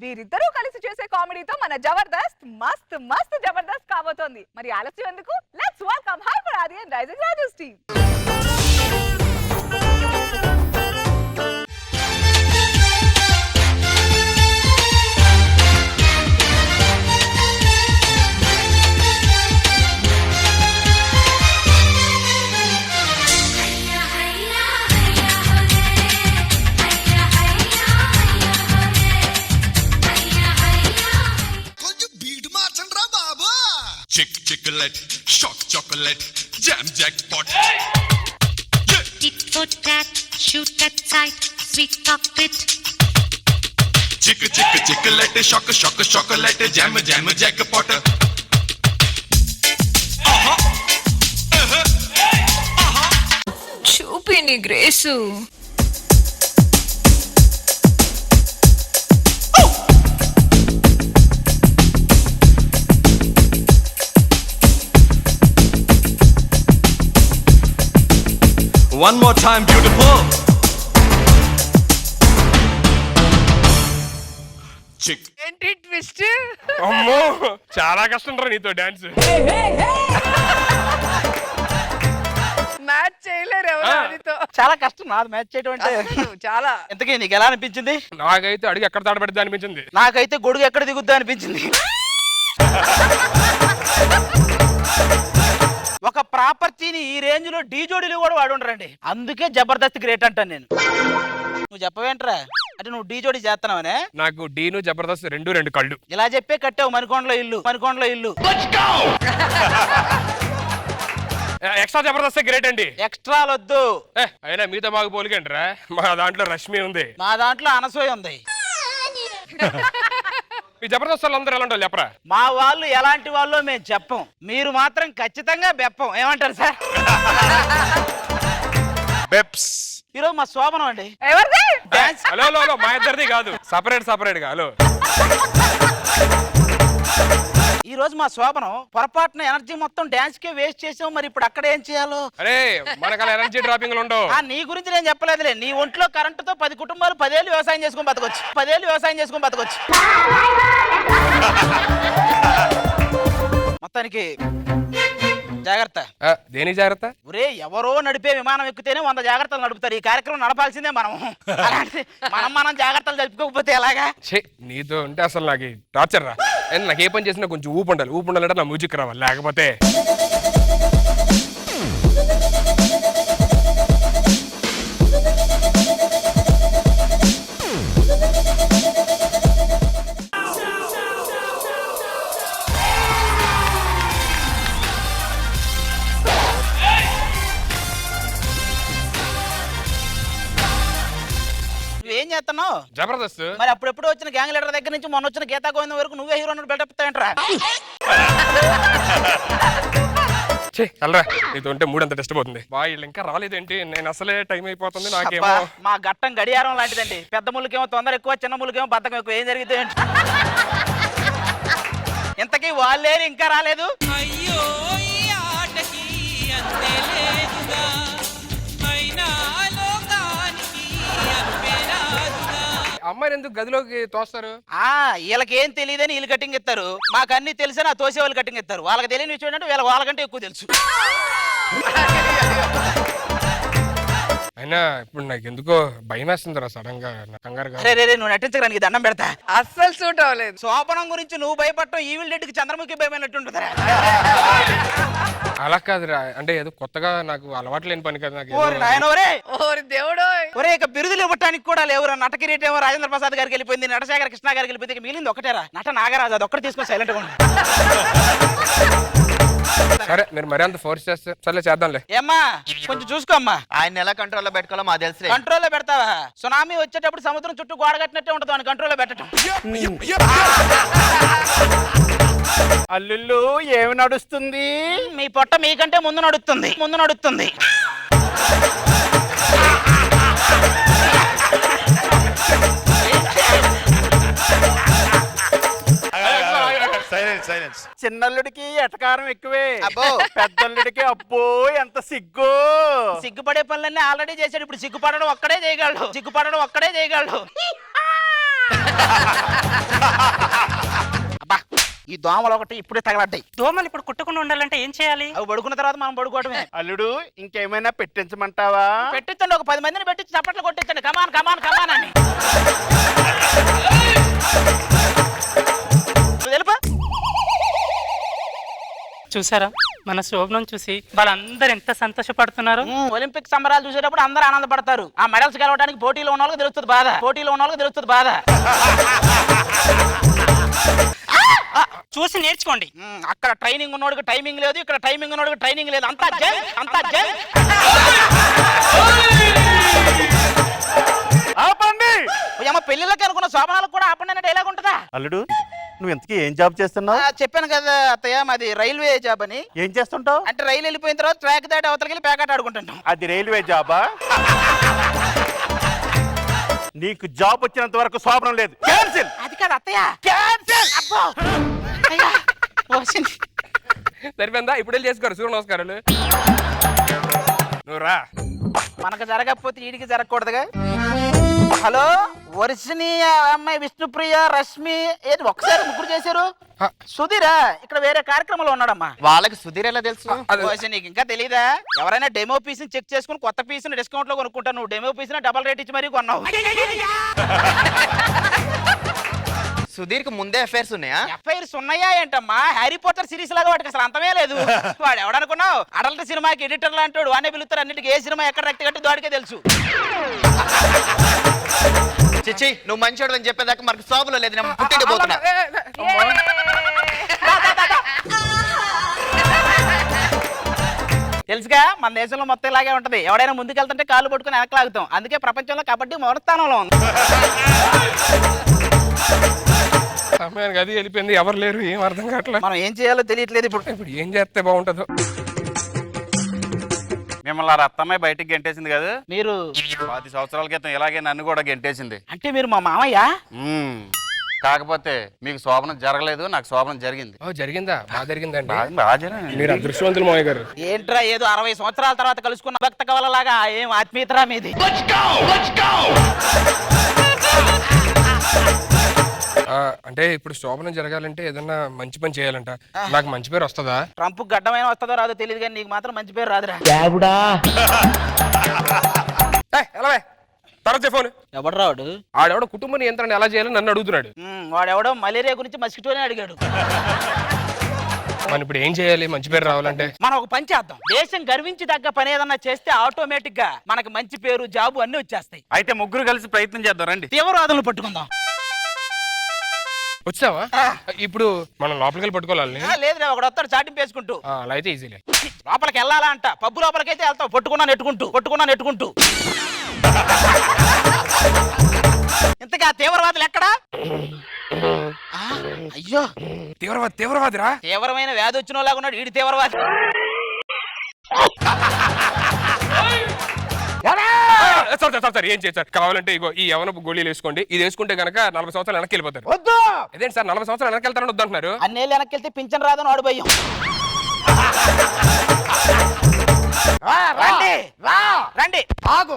వీరిద్దరూ కలిసి చేసే కామెడీతో మన జబర్దస్త్ మస్త్ మస్త్ జబర్దస్త్ కాబోతోంది. మరి ఆలస్యం ఎందుకు? Let's welcome hyper Aadi and rising Raju's team. Chick chocolate, shock chocolate, jam jackpot. Tit for tat, shoot at sight, sweet chocolate. Chick chocolate, shock chocolate, jam jackpot. చూపి నీ grace. One more time, beautiful. Chick. ఏంటి twist? అమ్మో చాలా కష్టం రా నీతో dance. Match చేయలేరు ఎవరు ఆదితో. చాలా కష్టం నాది మ్యాచ్ చేయడం అంటే. చాలా. ఎంతకీ నీకు ఎలా అనిపించింది? నాకైతే అడిగి ఎక్కడ తాడబడిద్దా అనిపించింది. నాకైతే గొడుగు ఎక్కడ దిగుద్దా అనిపించింది. ఒక ప్రాపర్టీని ఈ రేంజ్ లో డీ జోడీలు కూడా వాడుండరండి. అందుకే జబర్దస్త్ గ్రేట్ అంటాను నేను. నువ్వు చెప్పవేంట్రా? అంటే నువ్వు డీ జోడీ చేస్తున్నావనే? నాకు డీను జబర్దస్త్ రెండు కళ్ళు. ఇలా చెప్పే కట్టావు మణికొండలో ఇల్లు. ఎక్స్ట్రా జబర్దస్త్ గ్రేట్ అండి. ఎక్స్ట్రాలు వద్దు. అయినా మీతో మాకు పోలికండి రా. మా దాంట్లో రష్మి ఉంది, మా దాంట్లో అనసూయ ఉంది. మీ జబర్దస్త్ వాళ్ళు అందరూ ఎలా ఉంటారు చెప్పరా? మా వాళ్ళు ఎలాంటి వాళ్ళు మేము చెప్పం, మీరు మాత్రం ఖచ్చితంగా బెప్పం. ఏమంటారు సార్? Beps. ఈరోజు మా శోభనం అండి. ఎవరిది? హలో మా ఇద్దరిది కాదు, సపరేట్ గా. హలో ఈ రోజు మా శోభనం పొరపాటున ఎనర్జీ మొత్తం డాన్స్ కే వేస్ట్ చేసాం. మరి ఇప్పుడు అక్కడ ఏం చేయాలో? అరే మనకు అలా ఎనర్జీ డ్రాపింగ్ ఉండవు. నీ గురించి నేను చెప్పలేదులే. నీ ఒంట్లో కరెంటుతో 10 కుటుంబాలు 10 ఏళ్ళు వ్యవసాయం చేసుకుని బతకొచ్చు. మొత్తానికి జాగ్రత్త. దేనికి జాగ్రత్త? ఒరే ఎవరో నడిపే విమానం ఎక్కితేనే 100 జాగ్రత్తలు నడుపుతారు. ఈ కార్యక్రమం నడపాల్సిందే మనం. అలాంటి మనం జాగ్రత్తలు జరుపుకోకపోతే ఎలాగా? నీతో ఉంటే అసలు నాకు టార్చర్ రా. నాకు ఏ పని చేసినా కొంచెం ఊపు ఉండాలంటే నా మ్యూజిక్ రావాలి, లేకపోతే ఏం చేస్తున్నావు? జబర్దస్త్. మరి అప్పుడెప్పుడు వచ్చిన గ్యాంగ్ లీడర్ దగ్గర నుంచి మొన్న వచ్చిన గీతా గోవిందం వరకు నువ్వే హీరో బిల్డప్ ఇస్తాయంట్రా. అల్లరా నీతో ఉంటే మూడు అంత డిస్టర్బ్ అవుతుంది. వీళ్ళు ఇంకా రాలేదేంటి? నేను అసలే టైం అయిపోతుంది నాకేమో. మా గట్టం గడియారం లాంటిదండి. పెద్ద ముళ్ళకేమో తొందర ఎక్కువ, చిన్న ముళ్ళకేమో బద్దకం ఎక్కువ. ఏం జరిగింది? ఇంతకీ వాళ్ళేరు ఇంకా రాలేదు. అయ్యో ఈ ఆటకి అంతే లేదుగా, అయినా లోకానికి అంతేరాదుగా. అమ్మాయిని ఎందుకు గదిలోకి తోస్తారు? వీళ్ళకేం తెలియదని వీళ్ళు కటింగ్ ఇస్తారు. మాకు అన్ని తెలిసిన తోసే వాళ్ళు కటింగ్ ఇస్తారు. వాళ్ళకి తెలియని విషయం ఏంటంటే వాళ్ళకంటే ఎక్కువ తెలుసు. అయినా ఇప్పుడు నాకు ఎందుకో భయం వేస్తుందిరా సడన్ గా, కంగారుగా. రే నువ్వు నటించడానికి దండం పెడతా. అస్సలు సూట్ అవ్వలేదు. శోభనం గురించి నువ్వు భయపడటం ఈవిల్ రెడ్డికి చంద్రముఖి భయమైనట్టుంటుందిరా. అలా కాదురా, అంటే ఏదో కొత్తగా నాకు అలవాటు లేని పని కదా నాకు. ఓరి దేవుడో. ఒరే ఇక బిరుదులు ఇవ్వటానికి కూడా లేవురా. నట కిరీటేమో రాజేంద్ర ప్రసాద్ గారికి వెళ్ళిపోయింది, నటశేఖర కృష్ణ గారికి వెళ్ళిపోయింది. మిగిలింది ఒకటేరా, నట నాగరాజు. అది ఒక్కటి తీసుకొని సైలెంట్ గా ఉండు. సరే మీరు మరీ అంత ఫోర్స్ చేస్తే సర్లే చేద్దాంలే. ఏమ్మా కొంచెం చూసుకో అమ్మా. ఆయన ఎలా కంట్రోల్లో పెట్టుకోవాలో మా తెలుసు. కంట్రోల్లో పెడతావా? సునామీ వచ్చేటప్పుడు సముద్రం చుట్టూ గోడ కట్టినట్టే ఉంటుంది అని కంట్రోల్లో పెట్టడం. అల్లుళ్ళు ఏమి నడుస్తుంది? మీ పొట్ట మీకంటే ముందు నడుస్తుంది. చిన్నల్లుడికి ఎటకారం ఎక్కువే, పెద్దల్లుడికి అబ్బో ఎంత సిగ్గు. సిగ్గుపడే పనులన్నీ ఆల్రెడీ చేశాడు. ఇప్పుడు సిగ్గుపడడం ఒక్కడే చేయగలడు. దోమలు ఒకటి ఇప్పుడే తగలడ్డాయి. దోమలు ఇప్పుడు కుట్టకుండా ఉండాలంటే ఏం చేయాలి? అవి పడుకున్న తర్వాత మనం పడుకోవటమే. అల్లుడు ఇంకేమైనా పెట్టించమంటావా? పెట్టించండి, ఒక 10 మందిని పెట్టించి చప్పట్లు కొట్టించండి. కమాన్ కమాన్ కమాన్ అని తెలుపా. చూసారా మన శోభనం చూసి వాళ్ళందరూ ఎంత సంతోషపడుతున్నారు. ఒలింపిక్ సంబరాలు చూసేటప్పుడు అందరూ ఆనందపడతారు. ఆ మెడల్స్ గెలవడానికి పోటీలో ఉన్న వాళ్ళకి తెలుస్తుంది బాధ. పోటీలో ఉన్న వాళ్ళకి తెలుస్తుంది బాధ. చూసి నేర్చుకోండి. అక్కడ ట్రైనింగ్ ఉన్నోడికి టైమింగ్ లేదు, ఇక్కడ టైమింగ్ ఉన్నోడికి ట్రైనింగ్ లేదు. అంతా జై అంతా జై. ఆపండి. ఏమో పెళ్లిళ్ళకి అనుకున్న శోభనాలకు కూడా ఆపండి అనే డైలాగ్ ఉంటుందా? అల్లుడు నువ్వు ఇంతకీ ఏం జాబ్ చేస్తున్నావు? చెప్పాను కదా అత్తయ్య, మాది రైల్వే జాబ్ అని. ఏం చేస్తుంటావు? అంటే రైలు వెళ్ళిపోయిన తర్వాత ట్రాక్ దాటి అవతలకి వెళ్ళి ప్యాకెట్ ఆడుకుంటున్నాం. అది రైల్వే జాబా? నీకు జాబ్ వచ్చినంత వరకు శోభనం లేదు. క్యాన్సిల్. అది కాదు అత్తయ్య, క్యాన్సిల్. అబ్బో అయ్యా వచ్చింది. సరిపోయిందా? ఇప్పుడు వెళ్ళి చేసుకోరు సూర్య నమస్కారాలు. నువ్వు రా. మనకు జరగకపోతే వీడికి జరగకూడదుగా. హలో వర్షిని, అమ్మాయి విష్ణుప్రియ, రష్మి, ఏది ఒకసారి ముగ్గురు చేశారు. సుధీరా ఇక్కడ వేరే కార్యక్రమంలో ఉన్నాడమ్మా. వాళ్ళకి సుధీర్ ఎలా తెలుసు? వర్షిని, నీకు ఇంకా తెలీదా? ఎవరైనా డెమో పీస్ చెక్ చేసుకుని కొత్త పీస్ డిస్కౌంట్ లో కొనుక్కుంటావు. నువ్వు డెమో పీస్ డబల్ రేట్ ఇచ్చి మరీ కొన్నావు. సుధీర్ కి ముందే అఫైర్స్ ఉన్నాయా? ఎఫ్ఐఆర్స్ ఉన్నాయా ఏంటమ్మా? హ్యారీ పోటర్ సిరీస్ లాగా వాటికి అసలు అంతమే లేదు. వాడు ఎవడనుకున్నావు? అడల్ట్ సినిమాకి ఎడిటర్ లాంటి వానే పిలుస్తారు. అన్నిటికీ ఏ సినిమా ఎక్కడ రక్తి కట్టి వాడికే తెలుసు. చిచ్చి నువ్వు మంచోడు అని చెప్పేదాకా మనకు శోభలో లేదు. నేను పుట్టింటి పోతున్నా. తెలుసుగా మన దేశంలో మొత్తం ఇలాగే ఉంటది. ఎవడైనా ముందుకెళ్తుంటే కాళ్ళు పట్టుకుని వెనక్కి లాగుతాం. అందుకే ప్రపంచంలో కబడ్డీ మొదటి స్థానంలో ఉంది. సమయానికి అది వెళ్ళిపోయింది, ఎవరు లేరు, ఏం అర్థం కావట్లేదు. మనం ఏం చేయాలో తెలియట్లేదు ఇప్పుడు. ఇప్పుడు ఏం చేస్తే బాగుంటుందో. మిమ్మల్ని ఆ రత్తమ్మాయి బయటికి గెంటేసింది కదా. మీరు 10 సంవత్సరాల క్రితం ఇలాగే నన్ను కూడా గెంటేసింది. అంటే మీరు మా మామయ్య? కాకపోతే మీకు శోభనం జరగలేదు, నాకు శోభనం జరిగింది. ఓ జరిగిందా? బాగా జరిగిందండి. బాగా మీరు అదృష్టవంతులు మావయ్య గారు. ఏంట్రా ఏదో 60 సంవత్సరాల తర్వాత కలుసుకున్న భక్త కవలలాగా ఏం ఆత్మీయతరా మీది? అంటే ఇప్పుడు శోభనం జరగాలంటే ఏదన్నా మంచి పని చేయాలంట. నాకు మంచి పేరు వస్తుందా? ట్రంప్ గడ్డమైన వస్తుందో రాదో తెలియదు కానీ నీకు మాత్రం మంచి పేరు రాదురా. ఎలా తర్వాత ఫోన్. ఎవడు రావుడు? ఆడెవడ కుటుంబ నియంత్రణ ఎలా చేయాలని నన్ను అడుగుతున్నాడు. వాడెవడో మలేరియా గురించి మస్కిటోనే అడిగాడు. మనం ఇప్పుడు ఏం చేయాలి మంచి పేరు రావాలంటే? మనం ఒక పని చేద్దాం. దేశం గర్వించి తగ్గ పని ఏదన్నా చేస్తే ఆటోమేటిక్ గా మనకి మంచి పేరు, జాబు అన్ని వచ్చేస్తాయి. అయితే ముగ్గురు కలిసి ప్రయత్నం చేద్దాం రండి. తీవ్రవాదులను పట్టుకుందాం. వచ్చావా? ఇప్పుడు మనం లోపలికి వెళ్ళి పట్టుకోవాలి. లేదురా, ఒకడు వస్తాడు చాటింపు వేసుకుంటూ. అలా అయితే ఈజీలే. లోపలికి వెళ్ళాలా అంట. పబ్బు లోపలికైతే వెళ్తావు పట్టుకున్నా నెట్టుకుంటూ. ఇంతగా తీవ్రవాదులు ఎక్కడా? అయ్యో తీవ్రవాదిరా. తీవ్రమైన వ్యాధి వచ్చిన లాగా ఉన్నాడు ఈడు తీవ్రవాది. సార్ ఏం చేస్తారు? కావాలంటే ఇగో ఈ యవనపు గోళీలు వేసుకోండి. ఇది వేసుకుంటే కనుక 40 సంవత్సరాలు వెనక్కి వెళ్ళిపోతారు. వద్దు. అదేంటి సార్ 40 సంవత్సరాలు వెనక్కి వెళ్తారని వద్దంటున్నారు? అన్నేళ్ళు వెనక్కి వెళ్తే పింఛన్ రాదని వాడు భయం. రండి ఆగు,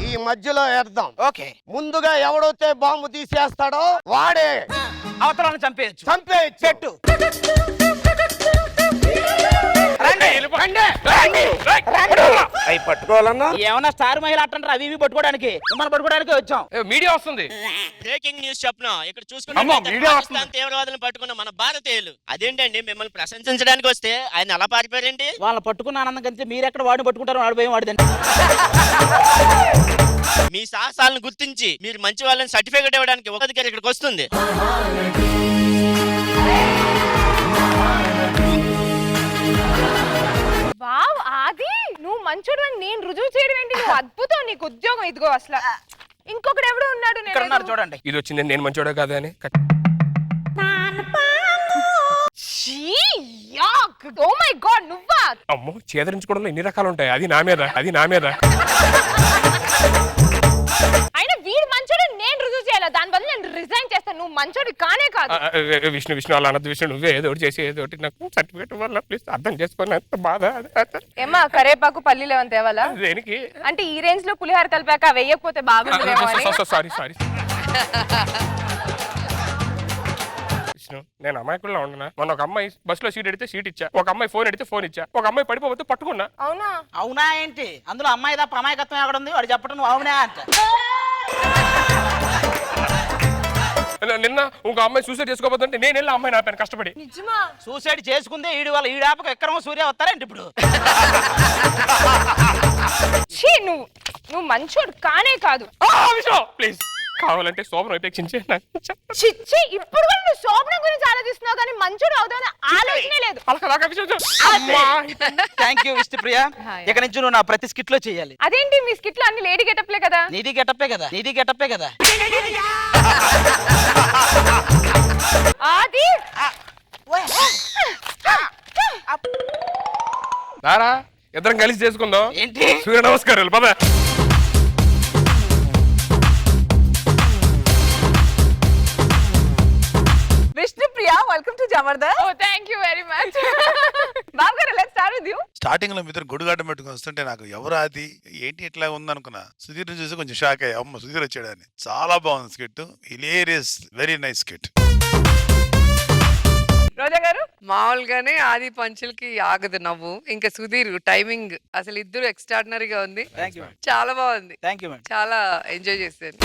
ఈ మధ్యలో వేద్దాం. ఓకే. ముందుగా ఎవడైతే బాంబు తీసేస్తాడో వాడే అవతలను చంపేయచ్చు. చెట్టు పట్టుకోవాలన్నా ఏమన్నా స్టార్ మహిళ అంటారు. అవి ఇవి పట్టుకోవడానికి మిమ్మల్ని పట్టుకోవడానికి వచ్చాం. మీడియా వస్తుంది. బ్రేకింగ్ న్యూస్ చెప్పను. ఇక్కడ చూసుకుంటే పాకిస్తాన్ తీవ్రవాదులను పట్టుకున్న మన భారతీయులు అదేంటండి మిమ్మల్ని ప్రశంసించడానికి వస్తే ఆయన అలా పారిపోయారండి. వాళ్ళని పట్టుకున్న ఆనందం కంటే మీరు ఎక్కడ వాడిని పట్టుకుంటారు? వాడు భయం వాడిదండి. మీ సాహసాలను గుర్తించి మీరు మంచి వాళ్ళని సర్టిఫికేట్ ఇవ్వడానికి ఒక అధికారి ఇక్కడికి వస్తుంది. వావ్ ఆది, నువ్వు మంచోడు అని నేను రుజువు చేయడం ఏంటి? నువ్వు అద్భుతం. నీకు ఉద్యోగం ఇదిగో. అసలు ఇంకొకడు ఎవడో ఉన్నాడు. ఇక్కడ ఉన్నారు చూడండి. ఇది వచ్చింది నేను మంచోడే కాదా అని. ఓ మై గాడ్, నువ్వా? అమ్మో, చేదరించుకోవడంలో ఎన్ని రకాలు ఉంటాయి. అది నా మీద. అయినా వీడు మంచోడు నేను రుజువు చేయాలి. దాని బదులు నేను రిజైన్ చేస్తాను. నువ్వు మంచోడు కానే కాదు. విష్ణు అలా అనద్దు విష్ణు. నువ్వే ఏదో ఒకటి చేసి ఏదో ఒకటి నాకు సర్టిఫికేట్ వల్ల ప్లీజ్ అర్థం చేసుకొని. అంత బాధ. ఏమా కరేపాకు పల్లీలు ఏమైనా తేవాలా? దేనికి? అంటే ఈ రేంజ్ లో పులిహార కలిపాక వెయ్యకపోతే బాగుంటుందేమో అని. సారీ విష్ణు, నేను అమాయకుల్లో ఉండనా? మొన్న ఒక అమ్మాయి బస్సులో సీట్ ఎడితే సీట్ ఇచ్చా, ఒక అమ్మాయి ఫోన్ ఎడితే ఫోన్ ఇచ్చా, ఒక అమ్మాయి పడిపోతే పట్టుకున్నా. అవునా? అవునా ఏంటి? అందులో అమ్మాయి తప్ప అమాయకత్వం ఎక్కడ ఉంది? వాడు చెప్పడం నువ్వు అవునా అంట. నిన్న ఇంకో అమ్మాయి సూసైడ్ చేసుకోబోతుంటే నేను వెళ్ళి అమ్మాయి ఆపాను కష్టపడి. నిజమా? సూసైడ్ చేసుకుందే ఈడు వాళ్ళ ఈడాపక విక్రమ సూర్య వస్తారేంటి ఇప్పుడు? ఛీ, నువ్వు మంచోడు కానే కాదు. విష్ణు ప్లీజ్, కావాలంటే శోభను ఉపేక్షించి నాకు చెప్పు. చిచ్చి, ఇప్పుడు కూడా నువ్వు శోభనం గురించి ఆలోచిస్తున్నావు కానీ మంచోడు అవుతావని ఆలోచనే లేదు. అలాగా విష్ణు, అమ్మా. Thank you Vishnupriya. ఇక నుంచి నువ్వు నా ప్రతి స్కిట్ లో చేయాలి. అదేంటి మీ స్కిట్ లో అన్ని లేడీ గెటప్లే కదా? నీది గెటప్పే కదా, నీది గెటప్పే కదా. ఆది రారా ఇద్దరం కలిసి చేసుకుందాం. ఏంటి? సూర్య నమస్కారాలు పద. Vishnupriya, welcome to Jabardasth. ఓ థాంక్యూ వెరీ మచ్. బాబు గారు, let's start with you. Starting లో మీతో గొడుగాటం పెట్టుకుని వస్తుంటే నాకు ఎవరు అది ఏంటి ఇట్లా ఉందనుకున్నా. సుధీర్ చూసి కొంచెం షాక్ అయ్యా, అమ్మ సుధీర్ వచ్చాడని. చాలా బాగుంది skit, hilarious, very nice skit. Roja గారు? మామూలుగానే ఆది పంచులకి ఆగదు నవ్వు, ఇంకా సుధీర్ టైమింగ్ అసలు ఇద్దరు ఎక్స్ట్రాడినరీగా ఉంది. థ్యాంక్ యూ, చాలా బాగుంది, థ్యాంక్ యూ మేడం. చాలా ఎంజాయ్ చేశాను.